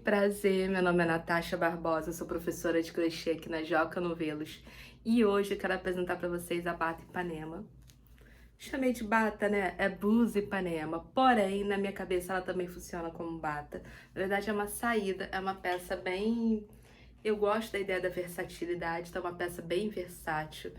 prazer, meu nome é Natasha Barbosa, sou professora de crochê aqui na Joca Novelos e hoje eu quero apresentar para vocês a bata Ipanema. Chamei de bata, né? É blusa Ipanema, porém na minha cabeça ela também funciona como bata. Na verdade é uma saída, é uma peça bem... Eu gosto da ideia da versatilidade, então é uma peça bem versátil.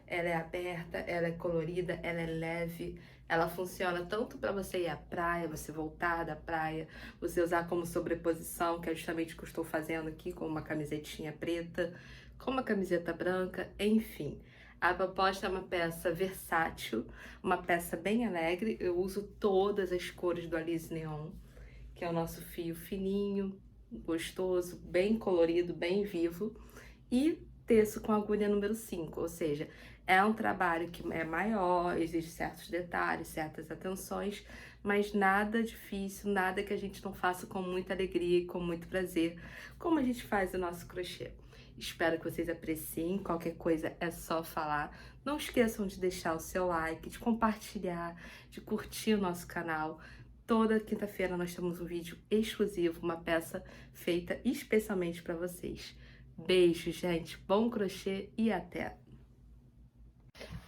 Ela é aberta, ela é colorida, ela é leve. Ela funciona tanto para você ir à praia, você voltar da praia, você usar como sobreposição, que é justamente o que eu estou fazendo aqui, com uma camisetinha preta, com uma camiseta branca, enfim. A proposta é uma peça versátil, uma peça bem alegre. Eu uso todas as cores do Alize Neon, que é o nosso fio fininho, gostoso, bem colorido, bem vivo. E teço com agulha número 5, ou seja, é um trabalho que é maior, existem certos detalhes, certas atenções, mas nada difícil, nada que a gente não faça com muita alegria e com muito prazer, como a gente faz o nosso crochê. Espero que vocês apreciem, qualquer coisa é só falar. Não esqueçam de deixar o seu like, de compartilhar, de curtir o nosso canal. Toda quinta-feira nós temos um vídeo exclusivo, uma peça feita especialmente para vocês. Beijo, gente. Bom crochê e até!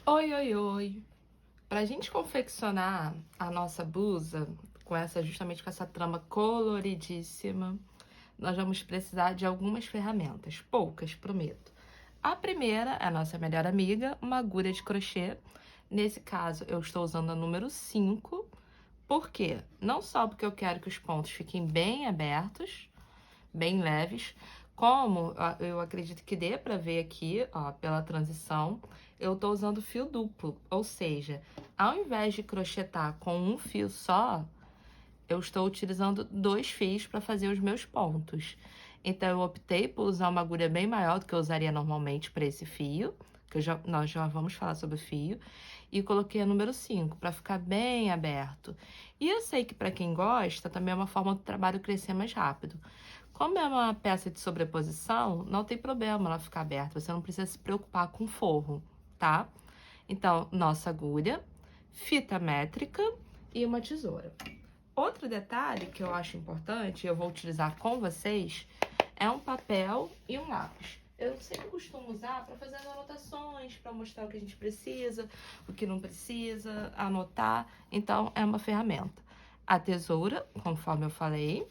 Oi, oi, oi! Pra gente confeccionar a nossa blusa, justamente com essa trama coloridíssima, nós vamos precisar de algumas ferramentas, poucas, prometo. A primeira é a nossa melhor amiga, uma agulha de crochê. Nesse caso, eu estou usando a número 5. Por quê? Não só porque eu quero que os pontos fiquem bem abertos, bem leves, como eu acredito que dê pra ver aqui, ó, pela transição, eu tô usando fio duplo, ou seja, ao invés de crochetar com um fio só, eu estou utilizando 2 fios para fazer os meus pontos. Então, eu optei por usar uma agulha bem maior do que eu usaria normalmente para esse fio, que nós já vamos falar sobre o fio, e coloquei a número 5 para ficar bem aberto. E eu sei que para quem gosta, também é uma forma do trabalho crescer mais rápido. Como é uma peça de sobreposição, não tem problema ela ficar aberta, você não precisa se preocupar com forro, tá? Então, nossa agulha, fita métrica e uma tesoura. Outro detalhe que eu acho importante, eu vou utilizar com vocês, é um papel e um lápis. Eu sempre costumo usar para fazer as anotações, para mostrar o que a gente precisa, o que não precisa, anotar. Então, é uma ferramenta. A tesoura, conforme eu falei.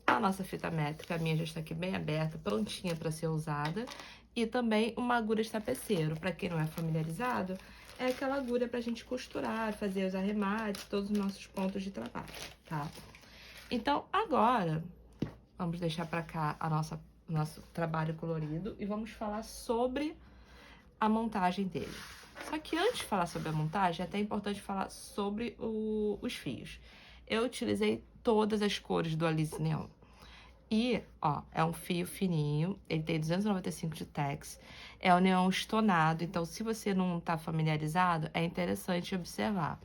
A nossa fita métrica, a minha já está aqui bem aberta, prontinha para ser usada. E também uma agulha de tapeceiro. Para quem não é familiarizado, é aquela agulha para a gente costurar, fazer os arremates, todos os nossos pontos de trabalho, tá? Então, agora, vamos deixar para cá nosso trabalho colorido e vamos falar sobre a montagem dele. Só que antes de falar sobre a montagem, é até importante falar sobre os fios. Eu utilizei todas as cores do Alize Neon. E, ó, é um fio fininho, ele tem 295 de tex, é o neon estonado, então se você não tá familiarizado, é interessante observar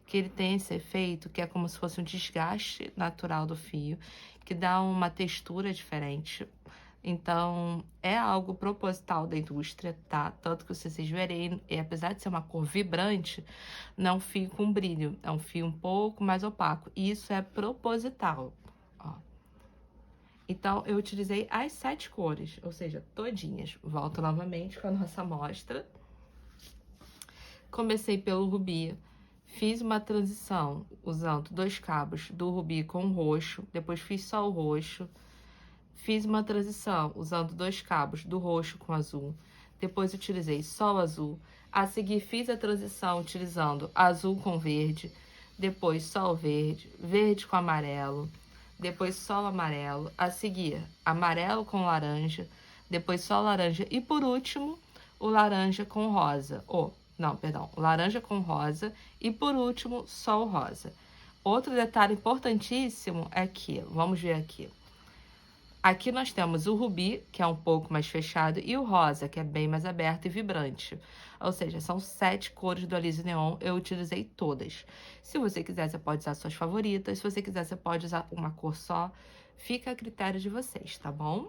que ele tem esse efeito que é como se fosse um desgaste natural do fio, que dá uma textura diferente. Então, é algo proposital da indústria, tá? Tanto que vocês verem, e apesar de ser uma cor vibrante, não é um fio com brilho, é um fio um pouco mais opaco. E isso é proposital, ó. Então, eu utilizei as 7 cores, ou seja, todinhas. Volto novamente com a nossa amostra. Comecei pelo rubi, fiz uma transição usando 2 cabos do rubi com roxo, depois fiz só o roxo. Fiz uma transição usando 2 cabos do roxo com azul, depois utilizei só o azul. A seguir, fiz a transição utilizando azul com verde, depois só o verde, verde com amarelo, depois só o amarelo. A seguir, amarelo com laranja, depois só laranja e por último, o laranja com rosa. Laranja com rosa e por último, só o rosa. Outro detalhe importantíssimo é que, vamos ver aqui. Aqui nós temos o rubi, que é um pouco mais fechado, e o rosa, que é bem mais aberto e vibrante. Ou seja, são 7 cores do Alize Neon, eu utilizei todas. Se você quiser, você pode usar suas favoritas. Se você quiser, você pode usar uma cor só. Fica a critério de vocês, tá bom?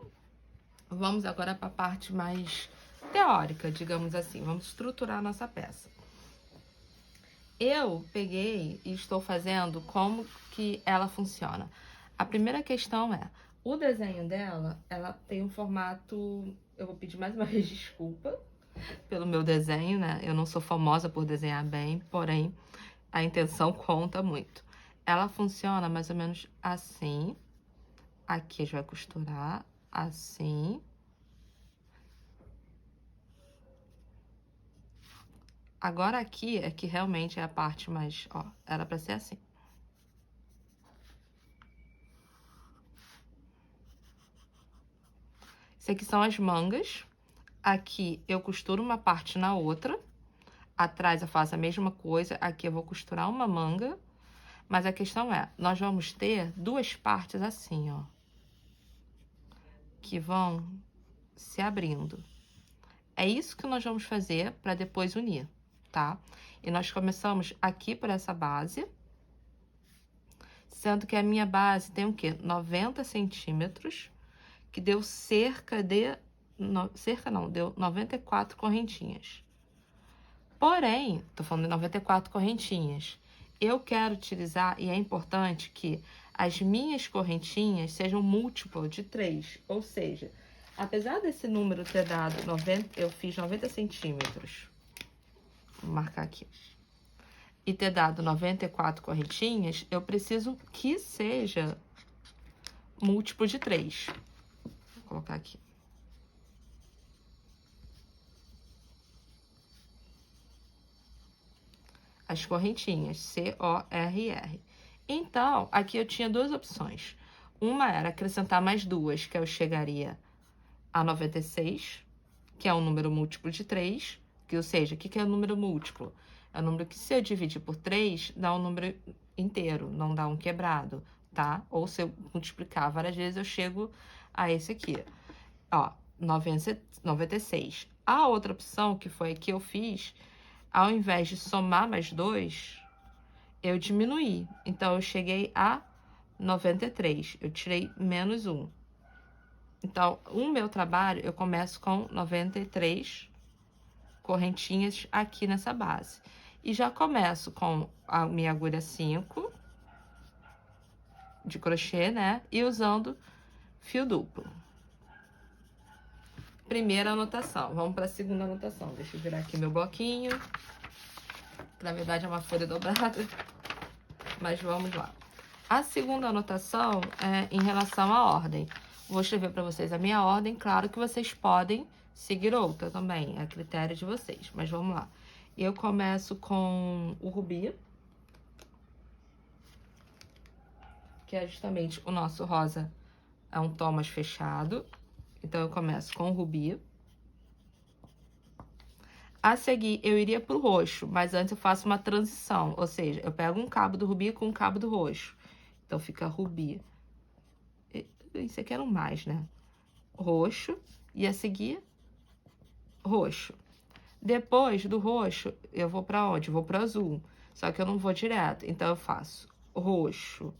Vamos agora para a parte mais teórica, digamos assim. Vamos estruturar a nossa peça. Eu peguei e estou fazendo como que ela funciona. A primeira questão é, o desenho dela, ela tem um formato... Eu vou pedir mais uma vez desculpa pelo meu desenho, né? Eu não sou famosa por desenhar bem, porém, a intenção conta muito. Ela funciona mais ou menos assim. Aqui a gente vai costurar assim. Agora aqui é que realmente é a parte mais... Ó, era pra ser assim. Isso aqui são as mangas. Aqui eu costuro uma parte na outra. Atrás eu faço a mesma coisa. Aqui eu vou costurar uma manga. Mas a questão é, nós vamos ter duas partes assim, ó. Que vão se abrindo. É isso que nós vamos fazer para depois unir, tá? E nós começamos aqui por essa base. Sendo que a minha base tem o quê? 90 centímetros. Que deu cerca de... cerca não, deu 94 correntinhas. Porém, tô falando de 94 correntinhas. Eu quero utilizar, e é importante que as minhas correntinhas sejam múltiplo de 3. Ou seja, apesar desse número ter dado 90, eu fiz 90 centímetros. Vou marcar aqui. E ter dado 94 correntinhas, eu preciso que seja múltiplo de 3. Vou colocar aqui. As correntinhas, C-O-R-R. Então, aqui eu tinha duas opções. Uma era acrescentar mais duas, que eu chegaria a 96, que é um número múltiplo de 3, que, ou seja, o que é o número múltiplo? É o número que, se eu dividir por 3, dá um número inteiro, não dá um quebrado, tá? Ou se eu multiplicar várias vezes, eu chego a esse aqui. Ó, 96. A outra opção, que foi a que eu fiz, ao invés de somar mais 2, eu diminuí. Então, eu cheguei a 93. Eu tirei menos 1. Então, o meu trabalho, eu começo com 93 correntinhas aqui nessa base. E já começo com a minha agulha 5 de crochê, né? E usando fio duplo. Primeira anotação. Vamos para a segunda anotação. Deixa eu virar aqui meu bloquinho. Na verdade, é uma folha dobrada. Mas vamos lá. A segunda anotação é em relação à ordem. Vou escrever para vocês a minha ordem. Claro que vocês podem seguir outra também. É a critério de vocês. Mas vamos lá. Eu começo com o rubi. Que é justamente o nosso rosa. É um tom mais fechado. Então, eu começo com o rubi. A seguir, eu iria pro roxo, mas antes eu faço uma transição. Ou seja, eu pego um cabo do rubi com um cabo do roxo. Então, fica rubi. Isso aqui era um mais, né? Roxo. E a seguir, roxo. Depois do roxo, eu vou pra onde? Eu vou pro azul. Só que eu não vou direto. Então, eu faço roxo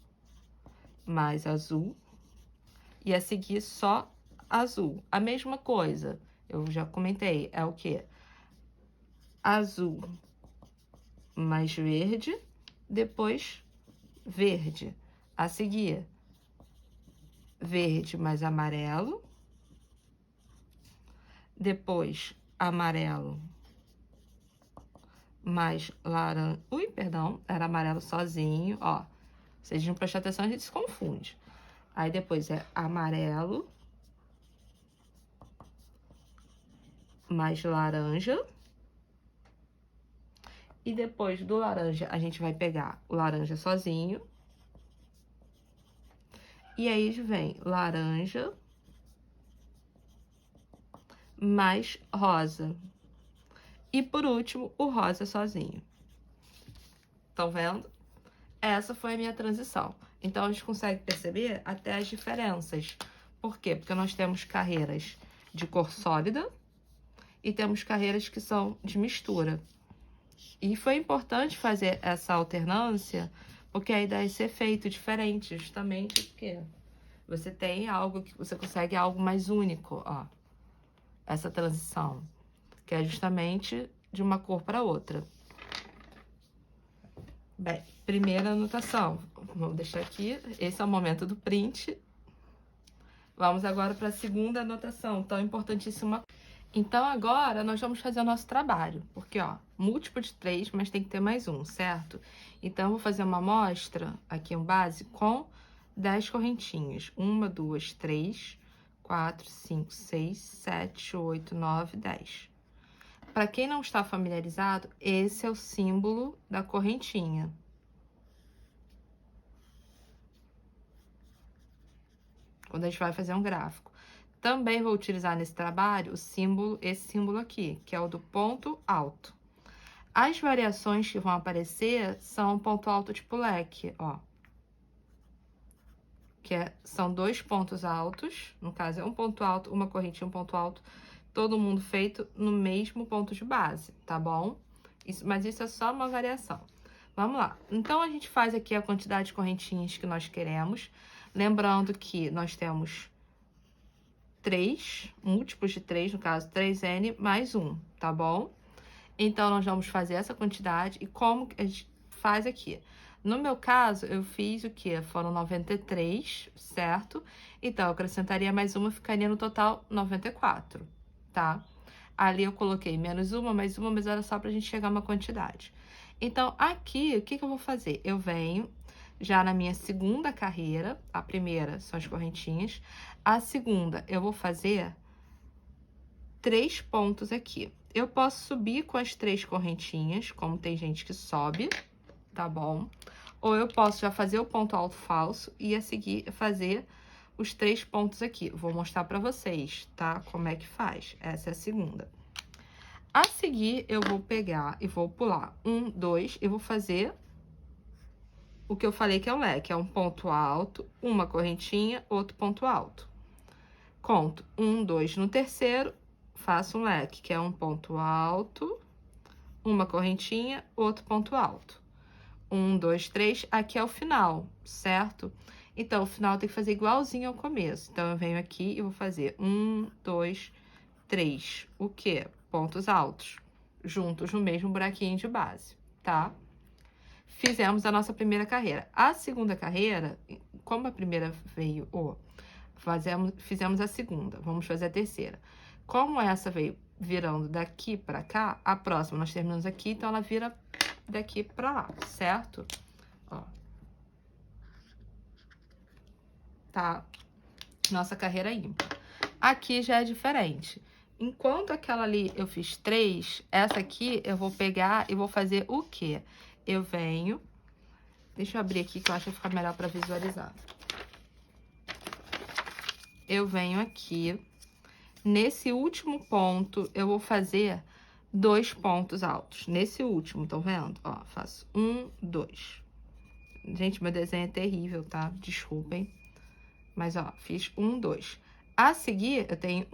mais azul. E a seguir, só azul. A mesma coisa. Eu já comentei. É o quê? Azul mais verde. Depois, verde. A seguir, verde mais amarelo. Depois, amarelo mais laranja. Ui, perdão, era amarelo sozinho, ó. Se a gente não prestar atenção, a gente se confunde. Aí depois é amarelo mais laranja. E depois do laranja, a gente vai pegar o laranja sozinho. E aí vem laranja mais rosa. E por último, o rosa sozinho. Estão vendo? Essa foi a minha transição. Então, a gente consegue perceber até as diferenças. Por quê? Porque nós temos carreiras de cor sólida e temos carreiras que são de mistura. E foi importante fazer essa alternância, porque aí dá esse efeito diferente, justamente porque você tem algo que você consegue algo mais único, ó. Essa transição, que é justamente de uma cor para outra. Bem, primeira anotação. Vamos deixar aqui. Esse é o momento do print. Vamos agora para a segunda anotação, tão importantíssima. Então, agora, nós vamos fazer o nosso trabalho. Porque, ó, múltiplo de 3, mas tem que ter mais um, certo? Então, eu vou fazer uma amostra, aqui um base, com 10 correntinhas. 1, 2, 3, 4, 5, 6, 7, 8, 9, 10. Para quem não está familiarizado, esse é o símbolo da correntinha. Quando a gente vai fazer um gráfico. Também vou utilizar nesse trabalho o símbolo, esse símbolo aqui, que é o do ponto alto. As variações que vão aparecer são ponto alto tipo leque, ó. São 2 pontos altos, no caso é um ponto alto, uma correntinha, um ponto alto, todo mundo feito no mesmo ponto de base, tá bom? Mas isso é só uma variação. Vamos lá. Então, a gente faz aqui a quantidade de correntinhas que nós queremos. Lembrando que nós temos 3, múltiplos de 3, no caso, 3N mais 1, tá bom? Então, nós vamos fazer essa quantidade. E como que a gente faz aqui? No meu caso, eu fiz o quê? Foram 93, certo? Então, eu acrescentaria mais uma, ficaria no total 94, tá? Ali eu coloquei menos uma, mais uma, mas era só pra gente chegar a uma quantidade. Então, aqui, o que que eu vou fazer? Eu venho já na minha segunda carreira, a primeira são as correntinhas, a segunda eu vou fazer 3 pontos aqui. Eu posso subir com as 3 correntinhas, como tem gente que sobe, tá bom? Ou eu posso já fazer o ponto alto falso e a seguir fazer os 3 pontos aqui. Vou mostrar pra vocês, tá? Como é que faz. Essa é a segunda. A seguir, eu vou pegar e vou pular 1, 2, e vou fazer o que eu falei que é o leque, é um ponto alto, uma correntinha, outro ponto alto. Conto 1, 2 no terceiro, faço um leque, que é um ponto alto, uma correntinha, outro ponto alto. 1, 2, 3, aqui é o final, certo? Então, o final tem que fazer igualzinho ao começo. Então, eu venho aqui e vou fazer 1, 2, 3. O quê? Pontos altos, juntos no mesmo buraquinho de base, tá? Fizemos a nossa primeira carreira. A segunda carreira, como a primeira veio fizemos a segunda, vamos fazer a terceira. Como essa veio virando daqui pra cá, a próxima nós terminamos aqui, então ela vira daqui pra lá, certo? Ó. Tá? Nossa carreira ímpar. Aqui já é diferente. Enquanto aquela ali eu fiz 3, essa aqui eu vou pegar e vou fazer o quê? Eu venho... Deixa eu abrir aqui que eu acho que vai ficar melhor para visualizar. Eu venho aqui. Nesse último ponto, eu vou fazer 2 pontos altos. Nesse último, estão vendo? Ó, faço 1, 2. Gente, meu desenho é terrível, tá? Desculpem. Mas, ó, fiz 1, 2. A seguir, eu tenho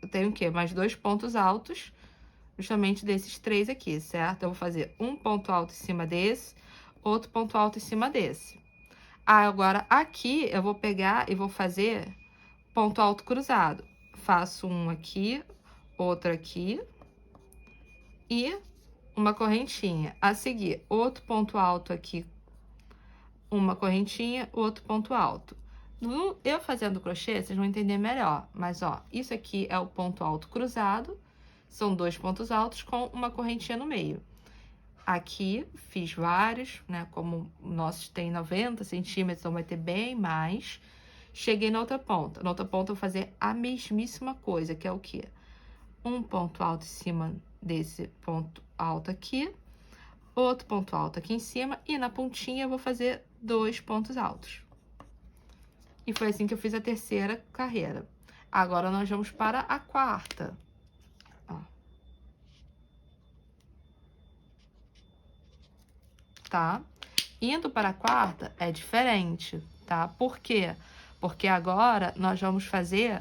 eu tenho o quê? Mais 2 pontos altos, justamente desses 3 aqui, certo? Eu vou fazer um ponto alto em cima desse, outro ponto alto em cima desse. Agora, aqui, eu vou pegar e vou fazer ponto alto cruzado. Faço um aqui, outro aqui e uma correntinha. A seguir, outro ponto alto aqui, uma correntinha, outro ponto alto. Eu fazendo crochê, vocês vão entender melhor. Mas, ó, isso aqui é o ponto alto cruzado. São 2 pontos altos com uma correntinha no meio. Aqui, fiz vários, né? Como o nosso tem 90 centímetros, então vai ter bem mais. Cheguei na outra ponta. Na outra ponta, eu vou fazer a mesmíssima coisa, que é o quê? Um ponto alto em cima desse ponto alto aqui. Outro ponto alto aqui em cima. E na pontinha, eu vou fazer 2 pontos altos. E foi assim que eu fiz a terceira carreira. Agora, nós vamos para a quarta. Ó. Tá? Indo para a quarta é diferente, tá? Por quê? Porque agora nós vamos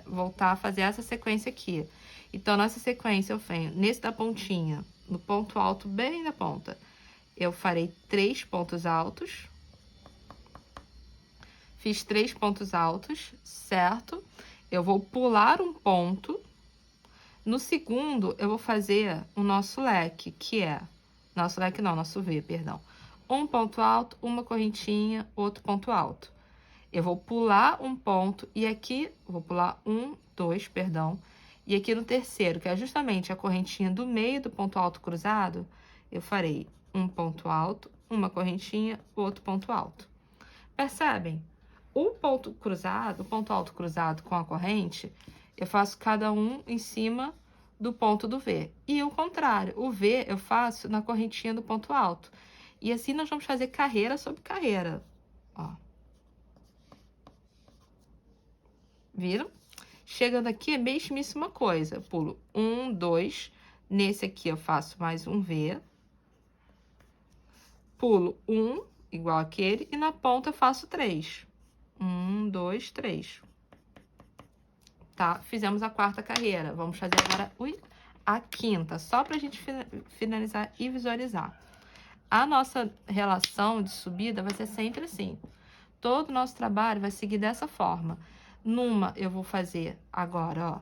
voltar a fazer essa sequência aqui. Então, nessa sequência eu venho nesse da pontinha, no ponto alto bem na ponta. Eu farei 3 pontos altos. Fiz 3 pontos altos, certo? Eu vou pular um ponto. No segundo, eu vou fazer o nosso leque, que é... Nosso leque não, nosso V, perdão. um ponto alto, uma correntinha, outro ponto alto. Eu vou pular um ponto e aqui, vou pular dois, perdão, e aqui no terceiro, que é justamente a correntinha do meio do ponto alto cruzado, eu farei um ponto alto, uma correntinha, outro ponto alto. Percebem? O ponto alto cruzado com a corrente, eu faço cada um em cima do ponto do V. E o contrário, o V eu faço na correntinha do ponto alto. E assim nós vamos fazer carreira sobre carreira, ó. Viram? Chegando aqui é mesmíssima coisa. Pulo 1, 2. Nesse aqui eu faço mais um V. Pulo 1, igual aquele. E na ponta eu faço 3. 1, 2, 3. Tá? Fizemos a quarta carreira. Vamos fazer agora a quinta. Só pra gente finalizar e visualizar. A nossa relação de subida vai ser sempre assim. Todo o nosso trabalho vai seguir dessa forma. Numa, eu vou fazer agora, ó,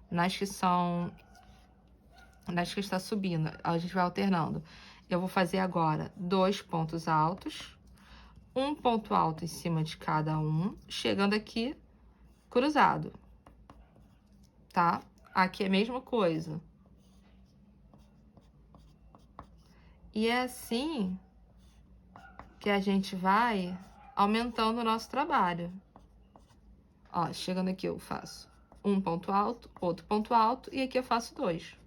nas que está subindo, a gente vai alternando. Eu vou fazer agora 2 pontos altos, um ponto alto em cima de cada um, chegando aqui, cruzado, tá? Aqui é a mesma coisa. E é assim que a gente vai aumentando o nosso trabalho. Ó, chegando aqui eu faço um ponto alto, outro ponto alto, e aqui eu faço 2.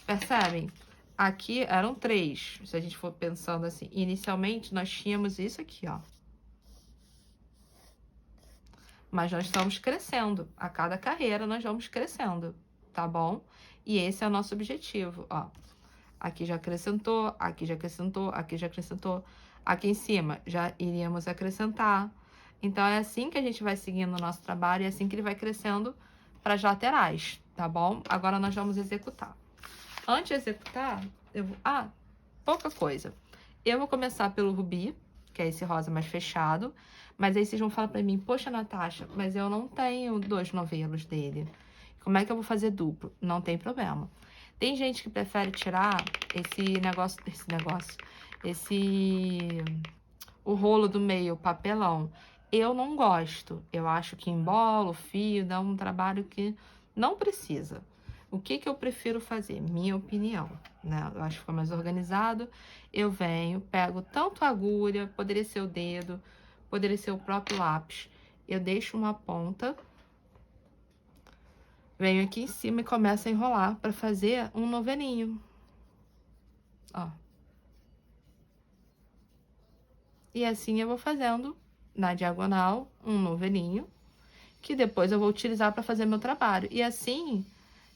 Percebem? Aqui eram 3, se a gente for pensando assim. Inicialmente, nós tínhamos isso aqui, ó. Mas nós estamos crescendo. A cada carreira, nós vamos crescendo, tá bom? E esse é o nosso objetivo, ó. Aqui já acrescentou, aqui já acrescentou, aqui já acrescentou. Aqui em cima, já iríamos acrescentar. Então, é assim que a gente vai seguindo o nosso trabalho, e é assim que ele vai crescendo para as laterais, tá bom? Agora, nós vamos executar. Antes de executar, eu vou... pouca coisa. Eu vou começar pelo rubi, que é esse rosa mais fechado. Mas aí vocês vão falar pra mim, poxa, Natasha, mas eu não tenho 2 novelos dele. Como é que eu vou fazer duplo? Não tem problema. Tem gente que prefere tirar o rolo do meio, o papelão. Eu não gosto. Eu acho que embola o fio, dá um trabalho que não precisa. O que eu prefiro fazer? Minha opinião, né? Eu acho que fica mais organizado. Eu venho, pego tanto a agulha, poderia ser o dedo, poderia ser o próprio lápis. Eu deixo uma ponta, venho aqui em cima e começo a enrolar para fazer um novelinho. Ó. E assim eu vou fazendo na diagonal um novelinho, que depois eu vou utilizar para fazer meu trabalho. E assim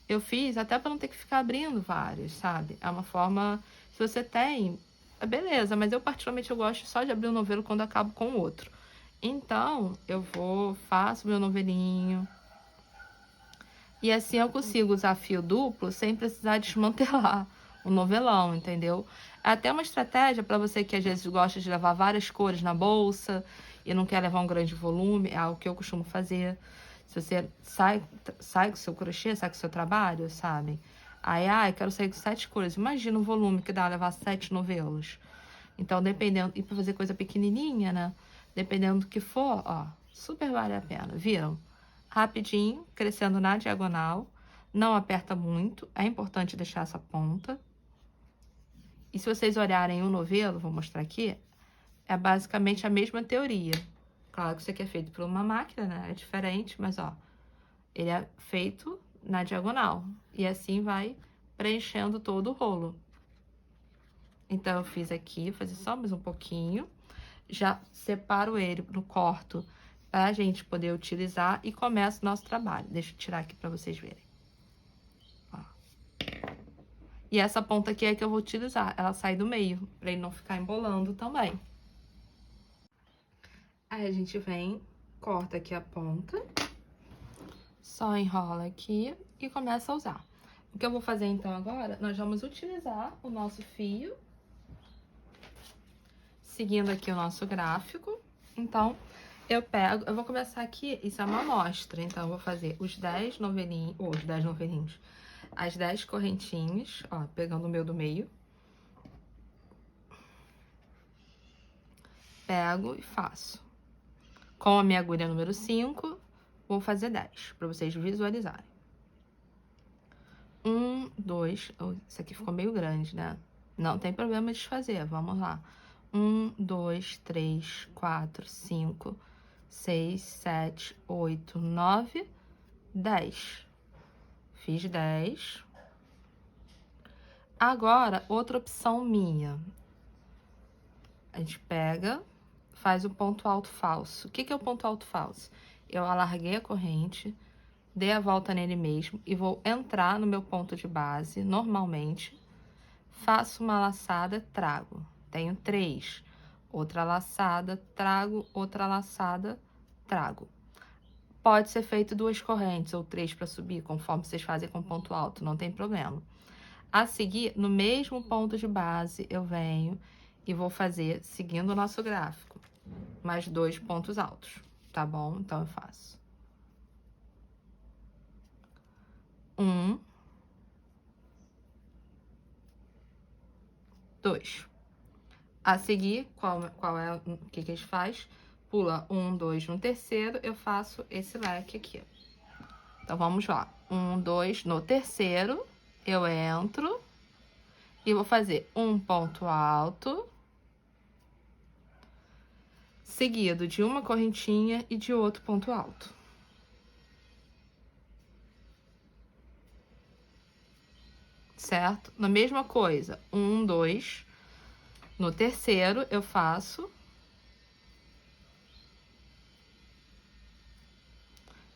eu fiz até para não ter que ficar abrindo vários, sabe? É uma forma, se você tem, beleza, mas eu particularmente eu gosto só de abrir um novelo quando acabo com o outro. Então, faço meu novelinho. E assim eu consigo usar fio duplo sem precisar desmantelar o novelão, entendeu? É até uma estratégia para você que às vezes gosta de levar várias cores na bolsa e não quer levar um grande volume, é algo que eu costumo fazer. Se você sai com o seu crochê, sai com o seu trabalho, sabe? Aí, eu quero sair com 7 cores. Imagina o volume que dá levar 7 novelos. Então, dependendo... E pra fazer coisa pequenininha, né? Dependendo do que for, ó, super vale a pena. Viram? Rapidinho, crescendo na diagonal. Não aperta muito. É importante deixar essa ponta. E se vocês olharem o novelo, vou mostrar aqui, é basicamente a mesma teoria. Claro que isso aqui é feito por uma máquina, né? É diferente, mas, ó, ele é feito na diagonal. E assim vai preenchendo todo o rolo. Então, eu fiz aqui, vou fazer só mais um pouquinho. Já separo ele no corto pra gente poder utilizar e começa o nosso trabalho. Deixa eu tirar aqui pra vocês verem. Ó. E essa ponta aqui é que eu vou utilizar. Ela sai do meio, pra ele não ficar embolando também. Aí, a gente vem, corta aqui a ponta. Só enrola aqui e começa a usar. O que eu vou fazer, então, agora, nós vamos utilizar o nosso fio. Seguindo aqui o nosso gráfico. Então, eu vou começar aqui, isso é uma amostra. Então, eu vou fazer os 10 novelinhos, as 10 correntinhas, ó, pegando o meu do meio. pego e faço. Com a minha agulha número 5, vou fazer 10, para vocês visualizarem. 1, 2, isso aqui ficou meio grande, né? Não tem problema desfazer, vamos lá. 1, 2, 3, 4, 5, 6, 7, 8, 9, 10. Fiz 10. Agora, outra opção minha. A gente pega, faz o ponto alto falso. O que é o ponto alto falso? Eu alarguei a corrente, dei a volta nele mesmo e vou entrar no meu ponto de base, normalmente. Faço uma laçada, trago. Tenho 3. Outra laçada, trago. Outra laçada, trago. Pode ser feito 2 correntes ou 3 para subir, conforme vocês fazem com ponto alto, não tem problema. A seguir, no mesmo ponto de base, eu venho e vou fazer, seguindo o nosso gráfico, mais 2 pontos altos, tá bom? Então, eu faço 1, 2. A seguir, qual é o que a gente faz? Pula 1, 2 no terceiro, eu faço esse leque aqui. Então, vamos lá. 1, 2, no terceiro, eu entro e vou fazer um ponto alto, seguido de uma correntinha e de outro ponto alto. Certo? Na mesma coisa, 1, 2, no terceiro eu faço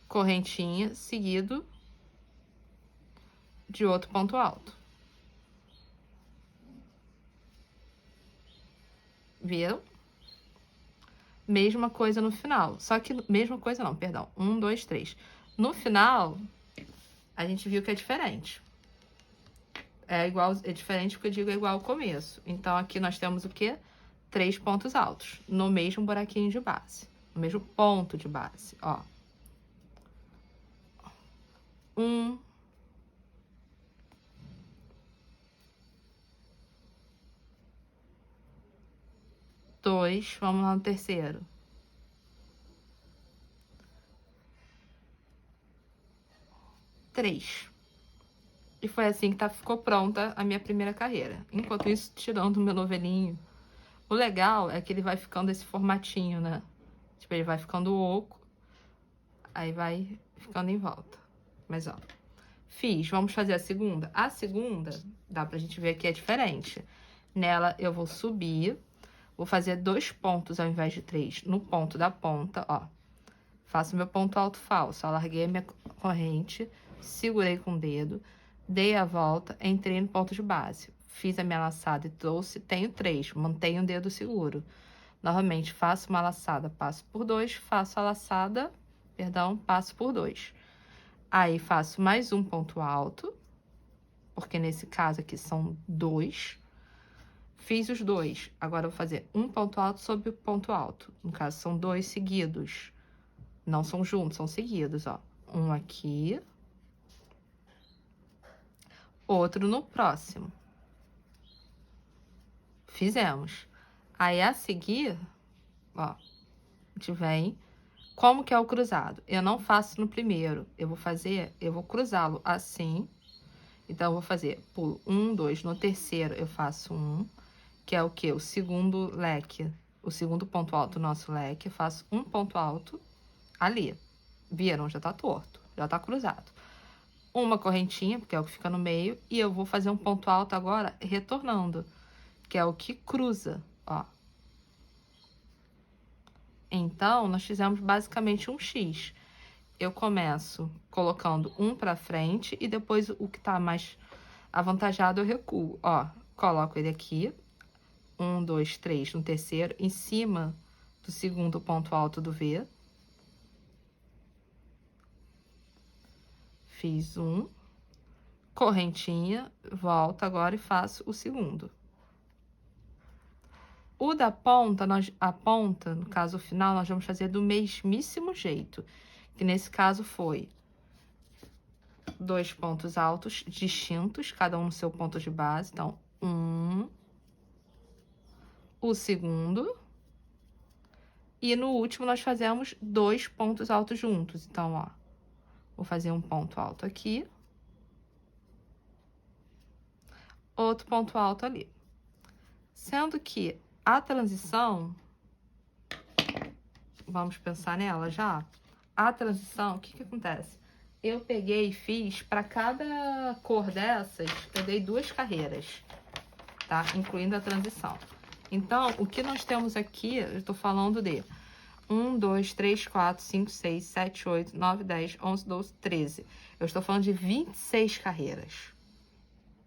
correntinha seguido de outro ponto alto. Viram? Mesma coisa no final, só que mesma coisa não, perdão. 1, 2, 3. No final, a gente viu que é diferente. É diferente porque eu digo igual ao começo. Então, aqui nós temos o quê? 3 pontos altos, no mesmo buraquinho de base, no mesmo ponto de base, ó. 1, 2, vamos lá no terceiro. 3. E foi assim que ficou pronta a minha primeira carreira. Enquanto isso, tirando o meu novelinho. O legal é que ele vai ficando esse formatinho, né? Tipo, ele vai ficando oco, aí vai ficando em volta. Mas, ó, fiz. Vamos fazer a segunda? A segunda, dá pra gente ver que é diferente. Nela, eu vou subir, vou fazer 2 pontos ao invés de 3 no ponto da ponta, ó. Faço meu ponto alto falso, alarguei a minha corrente, segurei com o dedo, dei a volta, entrei no ponto de base. Fiz a minha laçada e trouxe, tenho 3, mantenho o dedo seguro. Novamente, faço uma laçada, passo por 2, faço a laçada, perdão, passo por 2. Aí, faço mais um ponto alto, porque nesse caso aqui são 2. Fiz os 2, agora eu vou fazer um ponto alto sobre o ponto alto. No caso, são 2 seguidos. Não são juntos, são seguidos, ó. Um aqui. Outro no próximo. Fizemos. Aí, a seguir, ó, a gente vem. Como que é o cruzado? Eu não faço no primeiro. Eu vou cruzá-lo assim. Então, eu vou fazer pulo 1, 2. No terceiro, eu faço 1, que é o quê? O segundo leque. O segundo ponto alto do nosso leque. Eu faço um ponto alto ali. Viram? Já tá torto. Já tá cruzado. Uma correntinha, porque é o que fica no meio. E eu vou fazer um ponto alto agora retornando, que é o que cruza, ó. Então, nós fizemos basicamente um X. Eu começo colocando um pra frente e depois o que tá mais avantajado eu recuo. Ó, coloco ele aqui. 1, 2, 3 no terceiro, em cima do segundo ponto alto do V. Fiz um. Correntinha, volto agora e faço o segundo. O da ponta, a ponta, no caso final, nós vamos fazer do mesmíssimo jeito. Que nesse caso foi 2 pontos altos distintos, cada um no seu ponto de base. Então, 1, o segundo, E no último, nós fazemos 2 pontos altos juntos. Então, ó, vou fazer um ponto alto aqui. Outro ponto alto ali. Sendo que a transição, vamos pensar nela já? A transição, o que que acontece? Eu peguei e fiz, para cada cor dessas, eu dei 2 carreiras, tá? Incluindo a transição. Então, o que nós temos aqui, eu tô falando de 1, 2, 3, 4, 5, 6, 7, 8, 9, 10, 11, 12, 13. Eu estou falando de 26 carreiras,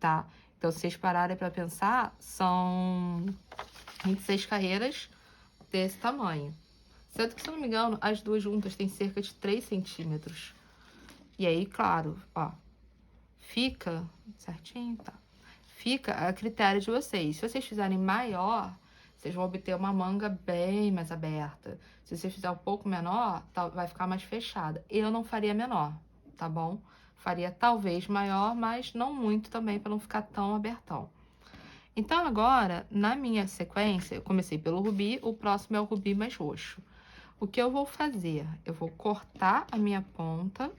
tá? Então, se vocês pararem para pensar, são 26 carreiras desse tamanho. Sendo que, se eu não me engano, as duas juntas têm cerca de 3 centímetros. E aí, claro, ó, fica certinho, tá? Fica a critério de vocês. Se vocês fizerem maior, vocês vão obter uma manga bem mais aberta. Se você fizer um pouco menor, vai ficar mais fechada. Eu não faria menor, tá bom? Faria talvez maior, mas não muito também, para não ficar tão abertão. Então, agora, na minha sequência, eu comecei pelo rubi, o próximo é o rubi mais roxo. O que eu vou fazer? Eu vou cortar a minha ponta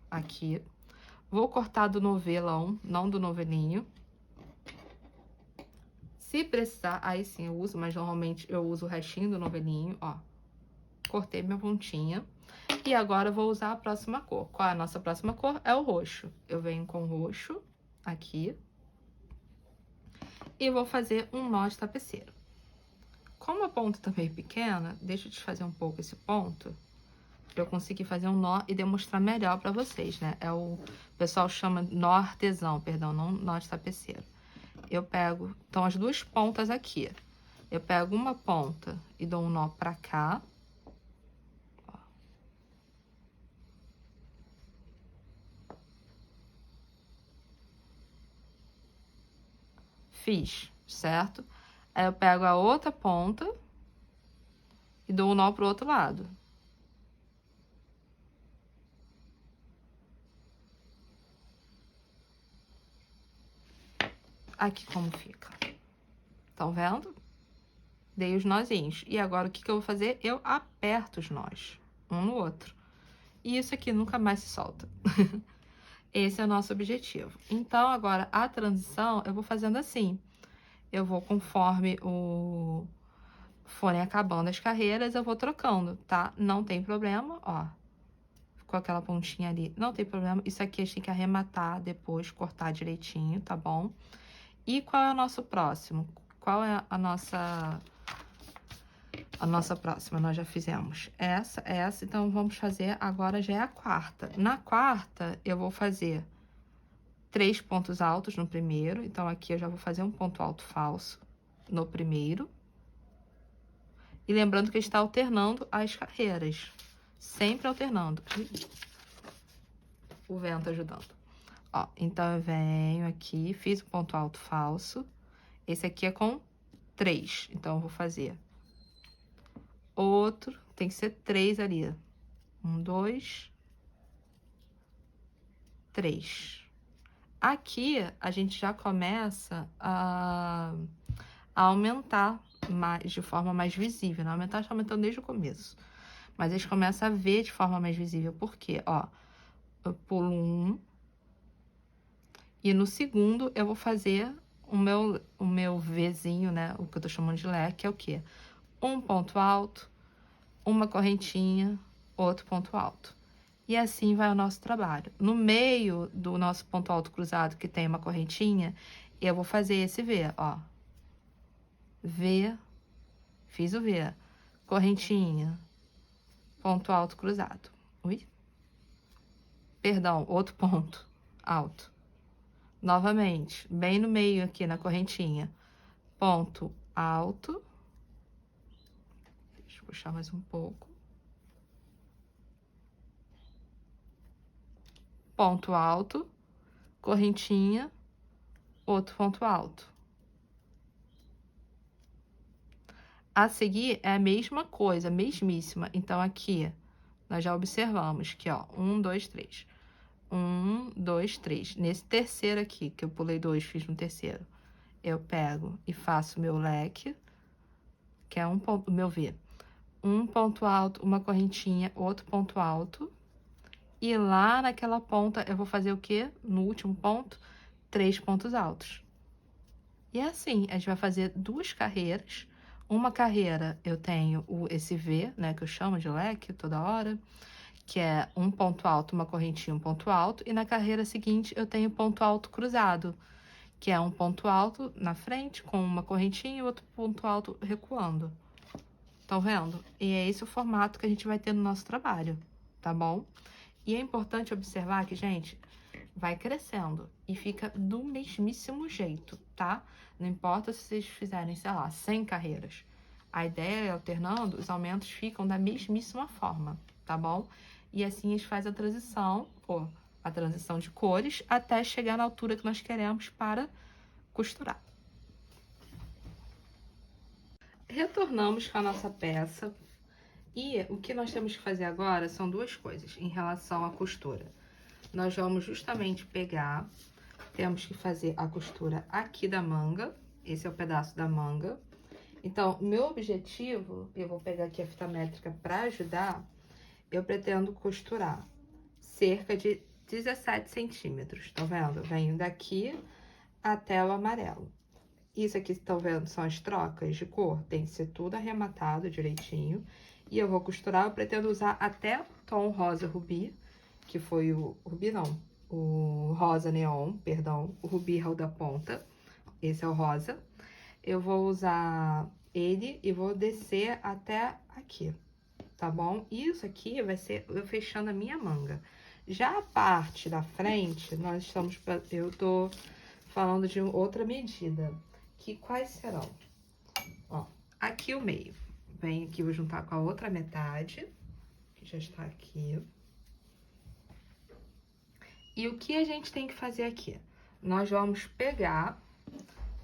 aqui. Vou cortar do novelão, não do novelinho. Se precisar, aí sim eu uso, mas normalmente eu uso o restinho do novelinho, ó. Cortei minha pontinha. E agora eu vou usar a próxima cor. Qual é a nossa próxima cor? É o roxo. Eu venho com o roxo aqui. E vou fazer um nó de tapeceiro. Como a ponta tá meio pequena, deixa eu desfazer um pouco esse ponto, pra eu conseguir fazer um nó e demonstrar melhor pra vocês, né? O pessoal chama nó artesão, perdão, não nó de tapeceiro. Eu pego, então, as duas pontas aqui. Eu pego uma ponta e dou um nó pra cá. Ó. Fiz, certo? Aí eu pego a outra ponta e dou um nó pro outro lado. Aqui como fica. Estão vendo? Dei os nozinhos. E agora o que eu vou fazer? Eu aperto os nós, um no outro. E isso aqui nunca mais se solta. Esse é o nosso objetivo. Então, agora, a transição, eu vou fazendo assim. Eu vou, conforme forem acabando as carreiras, eu vou trocando, tá? Não tem problema, ó. Ficou aquela pontinha ali, não tem problema. Isso aqui a gente tem que arrematar depois, cortar direitinho, tá bom? E qual é o nosso próximo? Qual é a nossa próxima? Nós já fizemos essa, então vamos fazer agora, já é a quarta. Na quarta, eu vou fazer 3 pontos altos no primeiro, então aqui eu já vou fazer um ponto alto falso no primeiro. E lembrando que a gente está alternando as carreiras, sempre alternando. O vento ajudando. Ó, então eu venho aqui, fiz o ponto alto falso. Esse aqui é com 3, então eu vou fazer outro, tem que ser 3 ali. 1, 2, 3. Aqui a gente já começa a aumentar mais, de forma mais visível, né? Aumentar está aumentando desde o começo. Mas a gente começa a ver de forma mais visível. Por quê? Ó, eu pulo 1. E no segundo eu vou fazer o meu Vzinho, né? O que eu tô chamando de leque, é o quê? Um ponto alto, uma correntinha, outro ponto alto. E assim vai o nosso trabalho. No meio do nosso ponto alto cruzado, que tem uma correntinha, eu vou fazer esse V, ó. V, fiz o V. Correntinha, ponto alto cruzado. Ui? Perdão, outro ponto alto. Novamente, bem no meio aqui na correntinha. Ponto alto. Deixa eu puxar mais um pouco. Ponto alto, correntinha, outro ponto alto. A seguir é a mesma coisa, mesmíssima. Então, aqui, nós já observamos que, ó, 1, 2, 3. 1, 2, 3. Nesse terceiro aqui, que eu pulei 2, fiz no terceiro, eu pego e faço meu leque, que é um ponto, o meu V. Um ponto alto, uma correntinha, outro ponto alto. E lá naquela ponta eu vou fazer o quê? No último ponto, 3 pontos altos. E é assim, a gente vai fazer 2 carreiras. Uma carreira eu tenho esse V, né, que eu chamo de leque toda hora, que é um ponto alto, uma correntinha, um ponto alto. E na carreira seguinte eu tenho ponto alto cruzado, que é um ponto alto na frente com uma correntinha e outro ponto alto recuando. Estão vendo? E é esse o formato que a gente vai ter no nosso trabalho, tá bom? E é importante observar que, gente, vai crescendo e fica do mesmíssimo jeito, tá? Não importa se vocês fizerem, sei lá, 100 carreiras. A ideia é alternando, os aumentos ficam da mesmíssima forma, tá bom? E assim a gente faz a transição, ou a transição de cores, até chegar na altura que nós queremos para costurar. Retornamos com a nossa peça. E o que nós temos que fazer agora são 2 coisas em relação à costura. Nós vamos justamente pegar, temos que fazer a costura aqui da manga, esse é o pedaço da manga. Então, meu objetivo, eu vou pegar aqui a fita métrica para ajudar, eu pretendo costurar cerca de 17 centímetros, tá vendo? Venho daqui até o amarelo. Isso aqui, estão vendo, são as trocas de cor, tem que ser tudo arrematado direitinho. E eu vou costurar, eu pretendo usar até o tom rosa rubi, que foi o rubi não, o rosa neon, perdão, o rubi da ponta, esse é o rosa. Eu vou usar ele e vou descer até aqui, tá bom? Isso aqui vai ser eu fechando a minha manga. Já a parte da frente, nós estamos, eu tô falando de outra medida, que quais serão? Ó, aqui o meio. Vem aqui, vou juntar com a outra metade, que já está aqui. E o que a gente tem que fazer aqui? Nós vamos pegar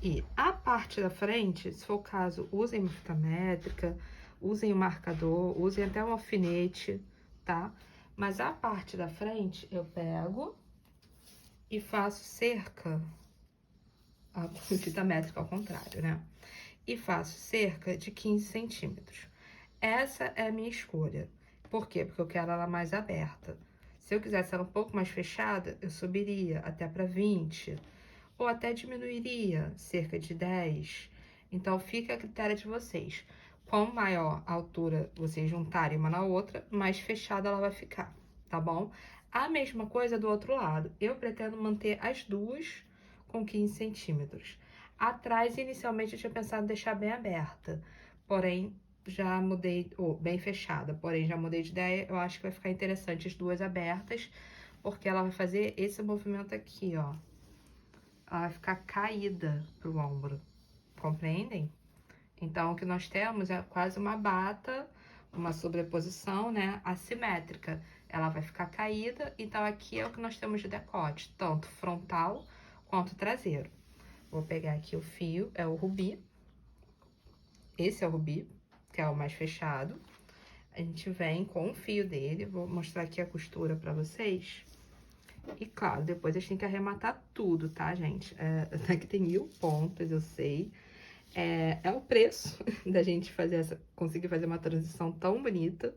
e a parte da frente, se for o caso, usem uma fita métrica, usem o marcador, usem até um alfinete, tá? Mas a parte da frente, eu pego e faço cerca, a fita métrica ao contrário, né? E faço cerca de 15 centímetros. Essa é a minha escolha. Por quê? Porque eu quero ela mais aberta. Se eu quisesse ela um pouco mais fechada, eu subiria até para 20, ou até diminuiria cerca de 10. Então, fica a critério de vocês. Quanto maior a altura vocês juntarem uma na outra, mais fechada ela vai ficar, tá bom? A mesma coisa do outro lado. Eu pretendo manter as duas com 15 centímetros. Atrás, inicialmente, eu tinha pensado em deixar bem aberta, porém, já mudei, ou bem fechada, porém, já mudei de ideia. Eu acho que vai ficar interessante as duas abertas, porque ela vai fazer esse movimento aqui, ó. Ela vai ficar caída pro ombro, compreendem? Então, o que nós temos é quase uma bata, uma sobreposição, né, assimétrica. Ela vai ficar caída, então aqui é o que nós temos de decote, tanto frontal quanto traseiro. Vou pegar aqui o fio, é o rubi. Esse é o rubi, que é o mais fechado. A gente vem com o fio dele, vou mostrar aqui a costura pra vocês. E claro, depois a gente tem que arrematar tudo, tá, gente? Aqui tem 1000 pontas, eu sei. É o preço da gente fazer conseguir fazer uma transição tão bonita.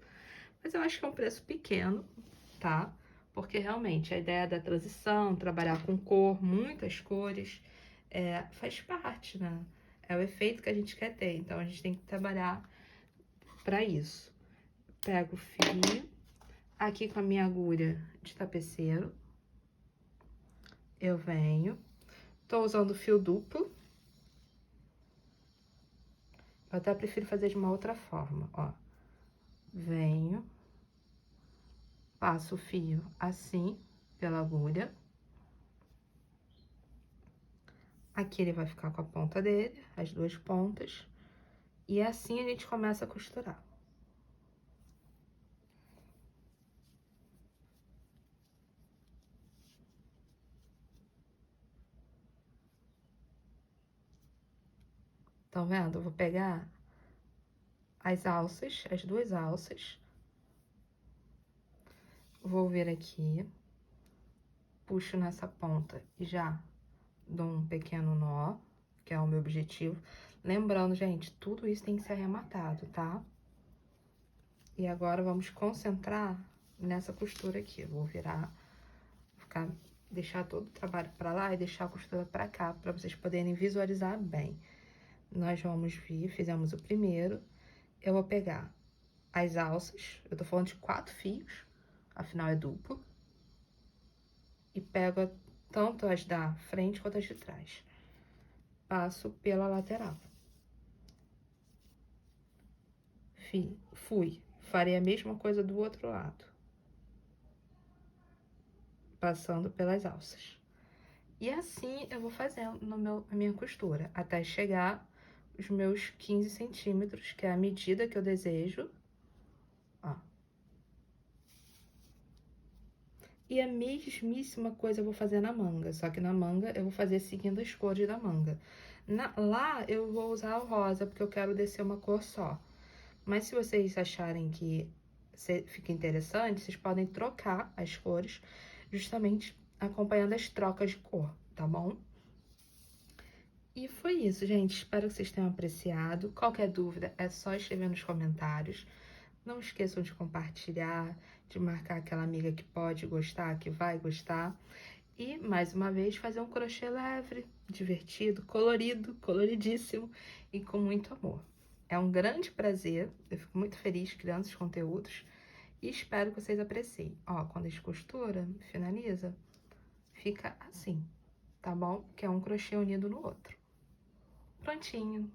Mas eu acho que é um preço pequeno, tá? Porque realmente a ideia da transição, trabalhar com cor, muitas cores, faz parte, né? É o efeito que a gente quer ter, então a gente tem que trabalhar para isso. Pego o fio, aqui com a minha agulha de tapeceiro, eu venho, tô usando fio duplo. Eu até prefiro fazer de uma outra forma, ó. Venho, passo o fio assim, pela agulha. Aqui ele vai ficar com a ponta dele, as duas pontas. E assim a gente começa a costurar. Estão vendo? Eu vou pegar as alças, as duas alças. Vou vir aqui, puxo nessa ponta e já dou um pequeno nó que é o meu objetivo. Lembrando, gente, tudo isso tem que ser arrematado, tá? E agora vamos concentrar nessa costura aqui. Eu vou virar, deixar todo o trabalho pra lá e deixar a costura pra cá, pra vocês poderem visualizar bem. Nós vamos vir, fizemos o primeiro. Eu vou pegar as alças, eu tô falando de 4 fios, afinal é duplo. E pego tanto as da frente quanto as de trás. Passo pela lateral. Fui. Farei a mesma coisa do outro lado. Passando pelas alças. E assim eu vou fazendo a minha costura, até chegar os meus 15 centímetros, que é a medida que eu desejo. Ó. E a mesmíssima coisa eu vou fazer na manga, só que na manga eu vou fazer seguindo as cores da manga. Lá eu vou usar o rosa, porque eu quero descer uma cor só. Mas se vocês acharem que fica interessante, vocês podem trocar as cores, justamente acompanhando as trocas de cor, tá bom? E foi isso, gente. Espero que vocês tenham apreciado. Qualquer dúvida é só escrever nos comentários. Não esqueçam de compartilhar, de marcar aquela amiga que pode gostar, que vai gostar. E, mais uma vez, fazer um crochê leve, divertido, colorido, coloridíssimo e com muito amor. É um grande prazer, eu fico muito feliz criando esses conteúdos e espero que vocês apreciem. Ó, quando a gente costura, finaliza, fica assim, tá bom? Que é um crochê unido no outro. Prontinho!